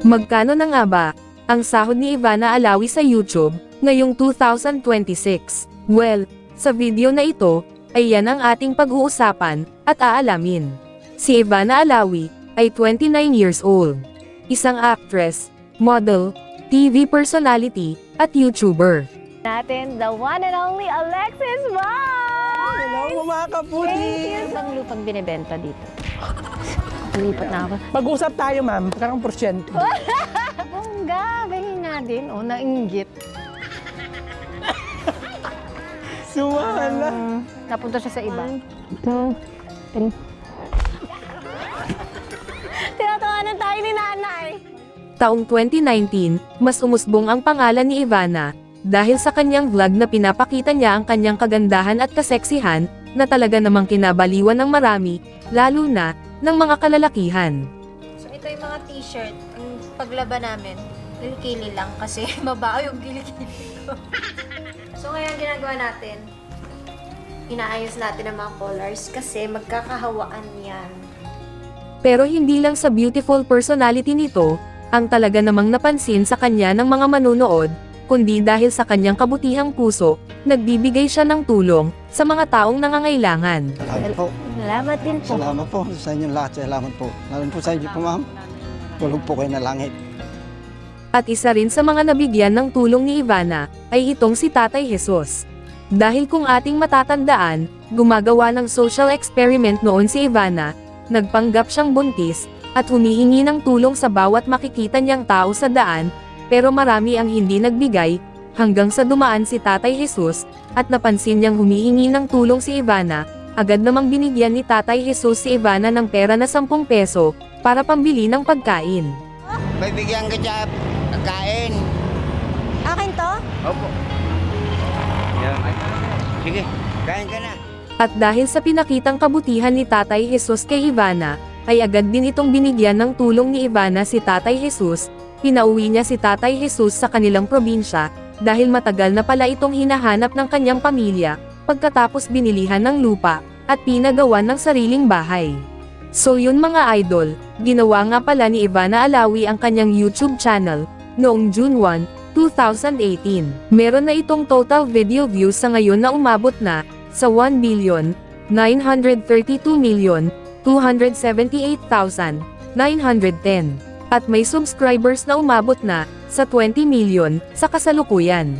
Magkano na nga ba ang sahod ni Ivana Alawi sa YouTube ngayong 2026? Well, sa video na ito, ay yan ang ating pag-uusapan at aalamin. Si Ivana Alawi ay 29 years old. Isang actress, model, TV personality, at YouTuber. Natin, the one and only Alexis Vaz! Hello, mga kaputi! Thank you! Isang lupang binibenta dito. Lipat na ako. Pag-usap tayo, ma'am. Kakang porsyento. Bongga! Bahin nga din. O, nainggit. Sumala. Napunta siya sa iba. Ito. Tinatawanan tayo ni nanay. Taong 2019, mas umusbong ang pangalan ni Ivana, dahil sa kanyang vlog na pinapakita niya ang kanyang kagandahan at kaseksihan, na talaga namang kinabaliwan ng marami, lalo na, ng mga kalalakihan. So ito yung mga t-shirt, ang paglaban namin, kilikili lang kasi mabao yung kilikili ko. So ngayon ginagawa natin, inaayos natin ang mga colors kasi magkakahawaan yan. Pero hindi lang sa beautiful personality nito, ang talaga namang napansin sa kanya ng mga manunood, kundi dahil sa kanyang kabutihang puso, nagbibigay siya ng tulong sa mga taong nangangailangan. Salamat po. Salamat din po. Salamat po sa inyong lahat. Salamat po. Lalo po sa inyo po, ma'am. Tulog po kayo na langit. At isa rin sa mga nabigyan ng tulong ni Ivana, ay itong si Tatay Jesus. Dahil kung ating matatandaan, gumagawa ng social experiment noon si Ivana, nagpanggap siyang buntis, at humihingi ng tulong sa bawat makikita niyang tao sa daan, pero marami ang hindi nagbigay, hanggang sa dumaan si Tatay Jesus, at napansin niyang humihingi ng tulong si Ivana, agad namang binigyan ni Tatay Jesus si Ivana ng pera na 10 peso, para pambili ng pagkain. May bigyan ka siya pagkain. Akin to? Opo. Yan. Sige, kain ka na. At dahil sa pinakitang kabutihan ni Tatay Jesus kay Ivana, ay agad din itong binigyan ng tulong ni Ivana si Tatay Jesus, pinauwi niya si Tatay Jesus sa kanilang probinsya, dahil matagal na pala itong hinahanap ng kanyang pamilya, pagkatapos binilihan ng lupa, at pinagawan ng sariling bahay. So yun mga idol, ginawa nga pala ni Ivana Alawi ang kanyang YouTube channel, noong June 1, 2018. Meron na itong total video views sa ngayon na umabot na, sa 1,932,278,910. At may subscribers na umabot na, sa 20 million, sa kasalukuyan.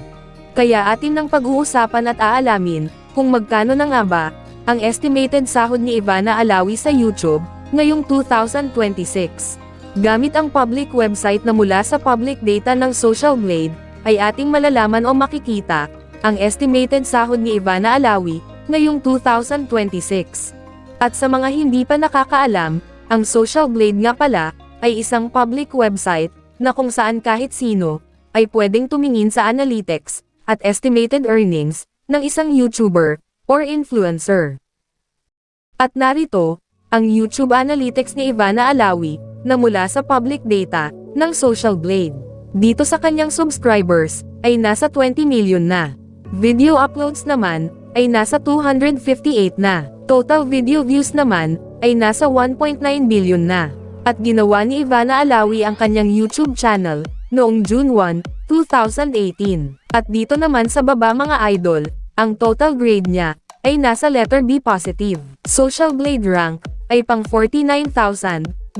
Kaya atin nang pag-uusapan at aalamin, kung magkano na nga ba, ang estimated sahod ni Ivana Alawi sa YouTube, ngayong 2026. Gamit ang public website na mula sa public data ng Social Blade, ay ating malalaman o makikita, ang estimated sahod ni Ivana Alawi, ngayong 2026. At sa mga hindi pa nakakaalam, ang Social Blade nga pala, ay isang public website, na kung saan kahit sino, ay pwedeng tumingin sa analytics, at estimated earnings, ng isang YouTuber, or influencer. At narito, ang YouTube analytics ni Ivana Alawi, na mula sa public data, ng Social Blade. Dito sa kanyang subscribers, ay nasa 20 million na. Video uploads naman, ay nasa 258 na. Total video views naman, ay nasa 1.9 billion na. At ginawa ni Ivana Alawi ang kanyang YouTube channel, noong June 1, 2018. At dito naman sa baba mga idol, ang total grade niya, ay nasa letter B positive. Social Blade rank, ay pang 49,145.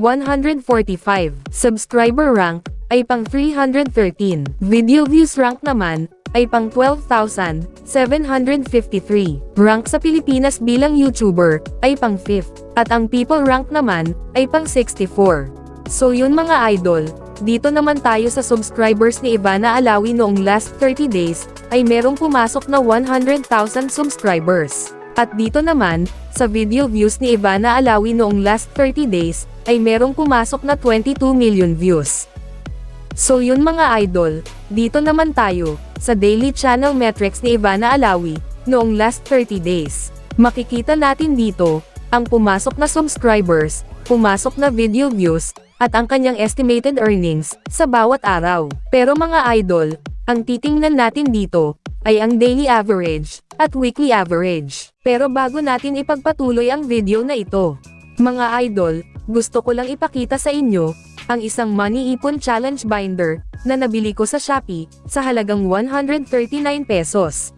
Subscriber rank, ay pang 313. Video views rank naman, ay pang 12,753. Rank sa Pilipinas bilang YouTuber, ay pang 5th. At ang people rank naman, ay pang 64. So yun mga idol, dito naman tayo sa subscribers ni Ivana Alawi noong last 30 days, ay merong pumasok na 100,000 subscribers. At dito naman, sa video views ni Ivana Alawi noong last 30 days, ay merong pumasok na 22 million views. So yun mga idol, dito naman tayo, sa daily channel metrics ni Ivana Alawi, noong last 30 days. Makikita natin dito, ang pumasok na subscribers, pumasok na video views, at ang kanyang estimated earnings, sa bawat araw. Pero mga idol, ang titingnan natin dito, ay ang daily average, at weekly average. Pero bago natin ipagpatuloy ang video na ito, mga idol, gusto ko lang ipakita sa inyo, ang isang money ipon challenge binder, na nabili ko sa Shopee, sa halagang 139 pesos.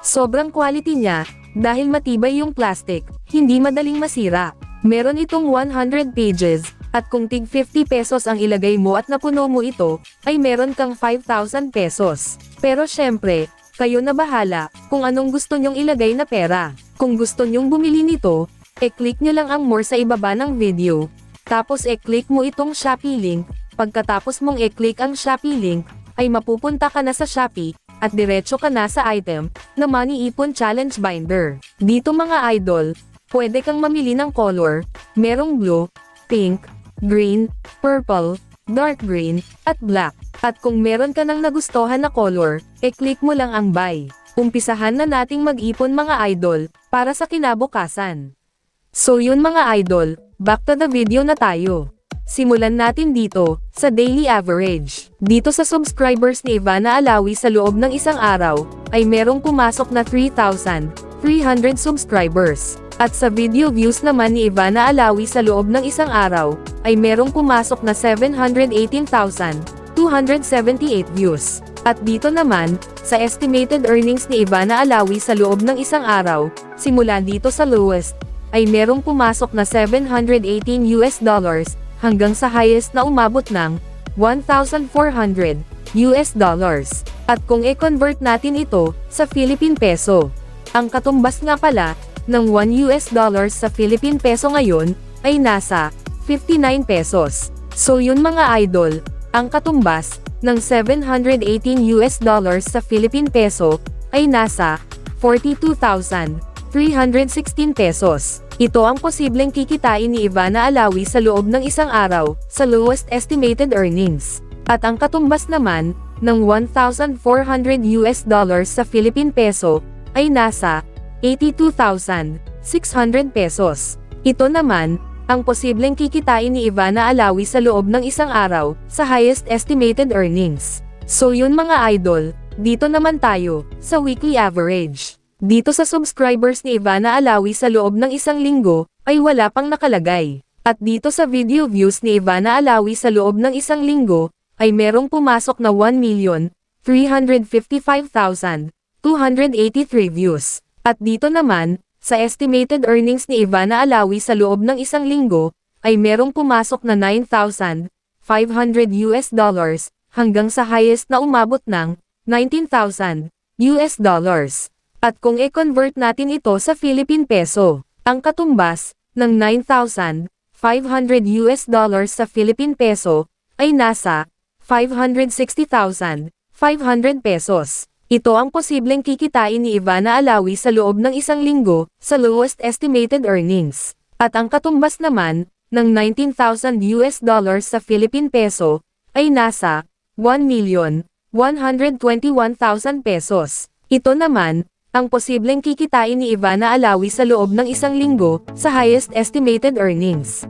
Sobrang quality niya, dahil matibay yung plastic, hindi madaling masira. Meron itong 100 pages, at kung tig 50 pesos ang ilagay mo at napuno mo ito, ay meron kang 5,000 pesos. Pero syempre, kayo na bahala, kung anong gusto nyong ilagay na pera. Kung gusto nyong bumili nito, e-click nyo lang ang more sa ibaba ng video. Tapos e-click mo itong Shopee link, pagkatapos mong e-click ang Shopee link, ay mapupunta ka na sa Shopee, at diretso ka na sa item, na Money Ipon Challenge Binder. Dito mga idol, pwede kang mamili ng color, merong blue, pink, green, purple, dark green, at black. At kung meron ka nang nagustuhan na color, e-click mo lang ang buy. Umpisahan na nating mag-ipon mga idol, para sa kinabukasan. So yun mga idol, back to the video na tayo. Simulan natin dito, sa daily average. Dito sa subscribers ni Ivana Alawi sa loob ng isang araw, ay merong pumasok na 3,300 subscribers. At sa video views naman ni Ivana Alawi sa loob ng isang araw, ay merong pumasok na 718,278 views. At dito naman, sa estimated earnings ni Ivana Alawi sa loob ng isang araw, simula dito sa lowest, ay merong pumasok na $718 hanggang sa highest na umabot ng $1,400. At kung i-convert natin ito sa Philippine Peso, ang katumbas nga pala ng $1 sa Philippine Peso ngayon ay nasa 59 pesos. So yun mga idol, ang katumbas ng $718 sa Philippine Peso ay nasa 42,316 pesos. Ito ang posibleng kikitain ni Ivana Alawi sa loob ng isang araw, sa lowest estimated earnings. At ang katumbas naman, ng $1,400 sa Philippine Peso, ay nasa 82,600 pesos. Ito naman, ang posibleng kikitain ni Ivana Alawi sa loob ng isang araw, sa highest estimated earnings. So yun mga idol, dito naman tayo, sa weekly average. Dito sa subscribers ni Ivana Alawi sa loob ng isang linggo, ay wala pang nakalagay. At dito sa video views ni Ivana Alawi sa loob ng isang linggo, ay merong pumasok na 1,355,283 views. At dito naman, sa estimated earnings ni Ivana Alawi sa loob ng isang linggo, ay merong pumasok na $9,500 hanggang sa highest na umabot ng $19,000. At kung i-convert natin ito sa Philippine Peso, ang katumbas ng $9,500 sa Philippine Peso ay nasa 560,500 pesos. Ito ang posibleng kikitain ni Ivana Alawi sa loob ng isang linggo, sa lowest estimated earnings. At ang katumbas naman ng $19,000 sa Philippine Peso ay nasa 1,121,000 pesos. Ito naman, ang posibleng kikitain ni Ivana Alawi sa loob ng isang linggo, sa highest estimated earnings.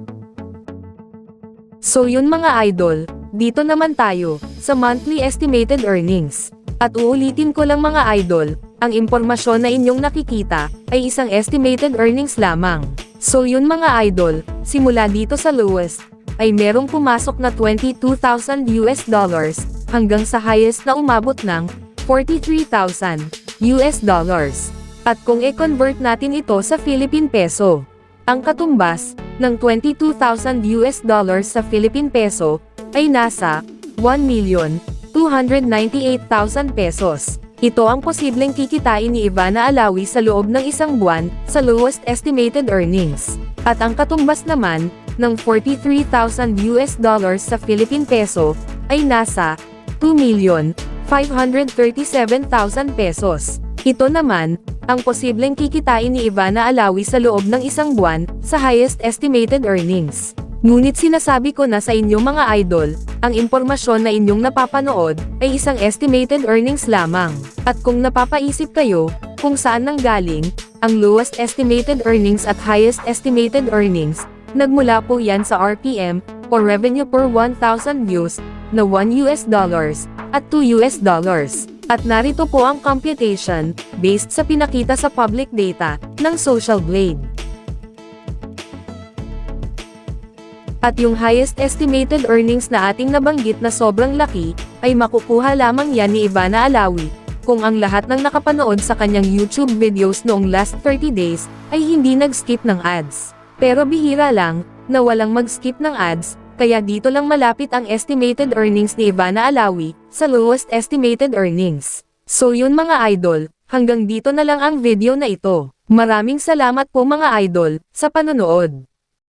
So yun mga idol, dito naman tayo, sa monthly estimated earnings. At uulitin ko lang mga idol, ang impormasyon na inyong nakikita, ay isang estimated earnings lamang. So yun mga idol, simula dito sa lowest, ay merong pumasok na $22,000 hanggang sa highest na umabot ng $43,000. At kung i-convert natin ito sa Philippine Peso, ang katumbas ng $22,000 sa Philippine Peso ay nasa 1,298,000 pesos. Ito ang posibleng kikitain ni Ivana Alawi sa loob ng isang buwan, sa lowest estimated earnings. At ang katumbas naman ng $43,000 sa Philippine Peso ay nasa 2,537,000 pesos. Ito naman, ang posibleng kikitain ni Ivana Alawi sa loob ng isang buwan, sa highest estimated earnings. Ngunit sinasabi ko na sa inyo mga idol, ang impormasyon na inyong napapanood, ay isang estimated earnings lamang. At kung napapaisip kayo, kung saan nanggaling, ang lowest estimated earnings at highest estimated earnings, nagmula po yan sa RPM, o Revenue per 1,000 views, na $1 at $2. At narito po ang computation, based sa pinakita sa public data, ng Social Blade. At yung highest estimated earnings na ating nabanggit na sobrang laki, ay makukuha lamang yan ni Ivana Alawi, kung ang lahat ng nakapanood sa kanyang YouTube videos noong last 30 days, ay hindi nag-skip ng ads. Pero bihira lang, na walang mag-skip ng ads, kaya dito lang malapit ang estimated earnings ni Ivana Alawi, sa lowest estimated earnings. So yun mga idol, hanggang dito na lang ang video na ito. Maraming salamat po mga idol, sa panonood.